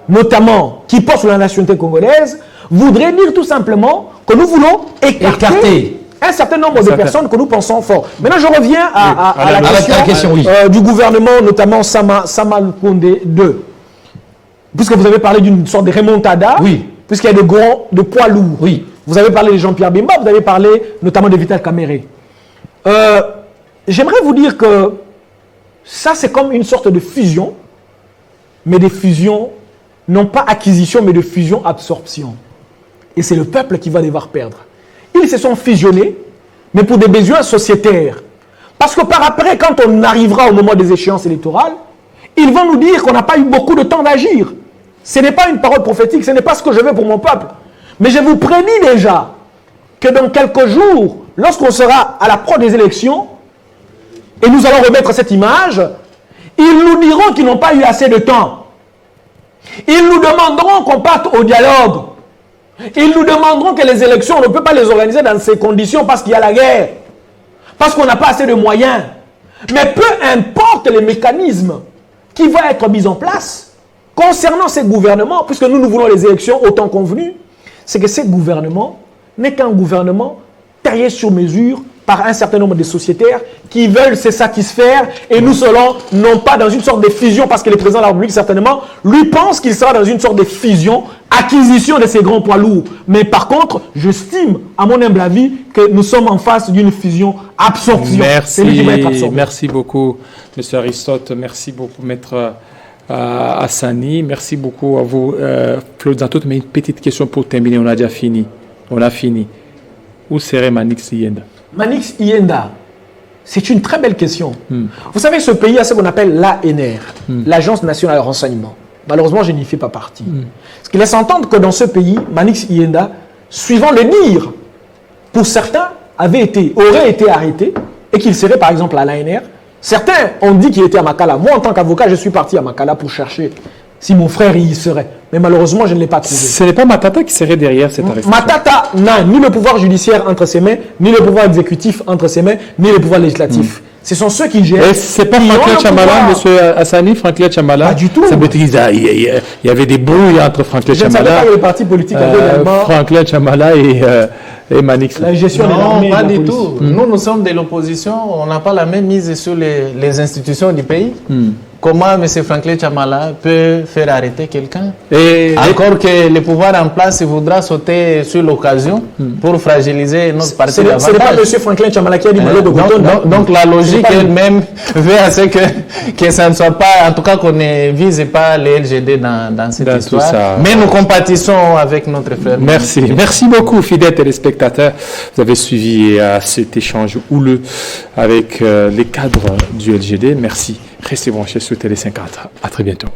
notamment qui porte sur la nationalité congolaise, voudrait dire tout simplement que nous voulons écarter un certain nombre de personnes que nous pensons fort. Maintenant, je reviens à la question du gouvernement, notamment Sama Lukonde 2. Puisque vous avez parlé d'une sorte de remontada, puisqu'il y a de poids lourds. Vous avez parlé de Jean-Pierre Bemba, vous avez parlé notamment de Vital Kamerhe. J'aimerais vous dire que ça, c'est comme une sorte de fusion, mais des fusions, non pas acquisition, mais de fusion-absorption. Et c'est le peuple qui va devoir perdre. Ils se sont fusionnés, mais pour des besoins sociétaires. Parce que par après, quand on arrivera au moment des échéances électorales, ils vont nous dire qu'on n'a pas eu beaucoup de temps d'agir. Ce n'est pas une parole prophétique, ce n'est pas ce que je veux pour mon peuple. Mais je vous prédis déjà que dans quelques jours, lorsqu'on sera à l'approche des élections, et nous allons remettre cette image, ils nous diront qu'ils n'ont pas eu assez de temps. Ils nous demanderont qu'on parte au dialogue. Ils nous demanderont que les élections, on ne peut pas les organiser dans ces conditions parce qu'il y a la guerre. Parce qu'on n'a pas assez de moyens. Mais peu importe les mécanismes qui vont être mis en place concernant ces gouvernements, puisque nous voulons les élections autant convenu, c'est que ces gouvernements n'est qu'un gouvernement taillé sur mesure par un certain nombre de sociétaires qui veulent se satisfaire, et nous serons non pas dans une sorte de fusion, parce que le président de la République certainement lui pense qu'il sera dans une sorte de fusion, acquisition de ces grands poids lourds. Mais par contre, j'estime, à mon humble avis, que nous sommes en face d'une fusion absorption. Merci beaucoup, M. Aristote. Merci beaucoup, Maître Hassani. Merci beaucoup à vous, Claude Zantot. Mais une petite question pour terminer. On a déjà fini. On a fini. Où serait Manix Iyenda? Manix Iyenda, c'est une très belle question. Vous savez, ce pays a ce qu'on appelle l'ANR, l'Agence nationale de renseignement. Malheureusement, je n'y fais pas partie. Ce qui laisse entendre que dans ce pays, Manix Iyenda, suivant le dire, pour certains, aurait été arrêté et qu'il serait par exemple à l'ANR. Certains ont dit qu'il était à Makala. Moi, en tant qu'avocat, je suis parti à Makala pour chercher si mon frère y serait. Mais malheureusement, je ne l'ai pas trouvé. Ce n'est pas Matata qui serait derrière cette arrestation. Matata n'a ni le pouvoir judiciaire entre ses mains, ni le pouvoir exécutif entre ses mains, ni le pouvoir législatif. Ce sont ceux qui gèrent. Et c'est pas qui ont Franklin le Chamala, pouvoir. monsieur Hassani, Franklin Chamala. Pas du tout. Ça veut dire qu'il y avait des brouilles entre Franklin Je ne savais Chamala, pas que le parti politique avait également Franklin Chamala et Manix. la gestion de l'armée. Non, et pas de la du police. tout. Nous sommes de l'opposition, on n'a pas la même mise sur les institutions du pays. Comment M. Franklin Chamala peut faire arrêter quelqu'un? Et Encore que le pouvoir en place il voudra sauter sur l'occasion pour fragiliser notre parti Ce n'est pas davantage. M. Franklin Chamala qui a dit Malo de Coton. Donc la logique pas lui. elle-même veut à ce que ça ne soit pas, en tout cas qu'on ne vise pas les LGD dans cette Dans tout histoire. ça. Mais nous compatissons avec notre frère. merci. Merci beaucoup, fidèles téléspectateurs. Vous avez suivi cet échange houleux avec les cadres du LGD. Merci. Restez branchés sur Télé 50. À très bientôt.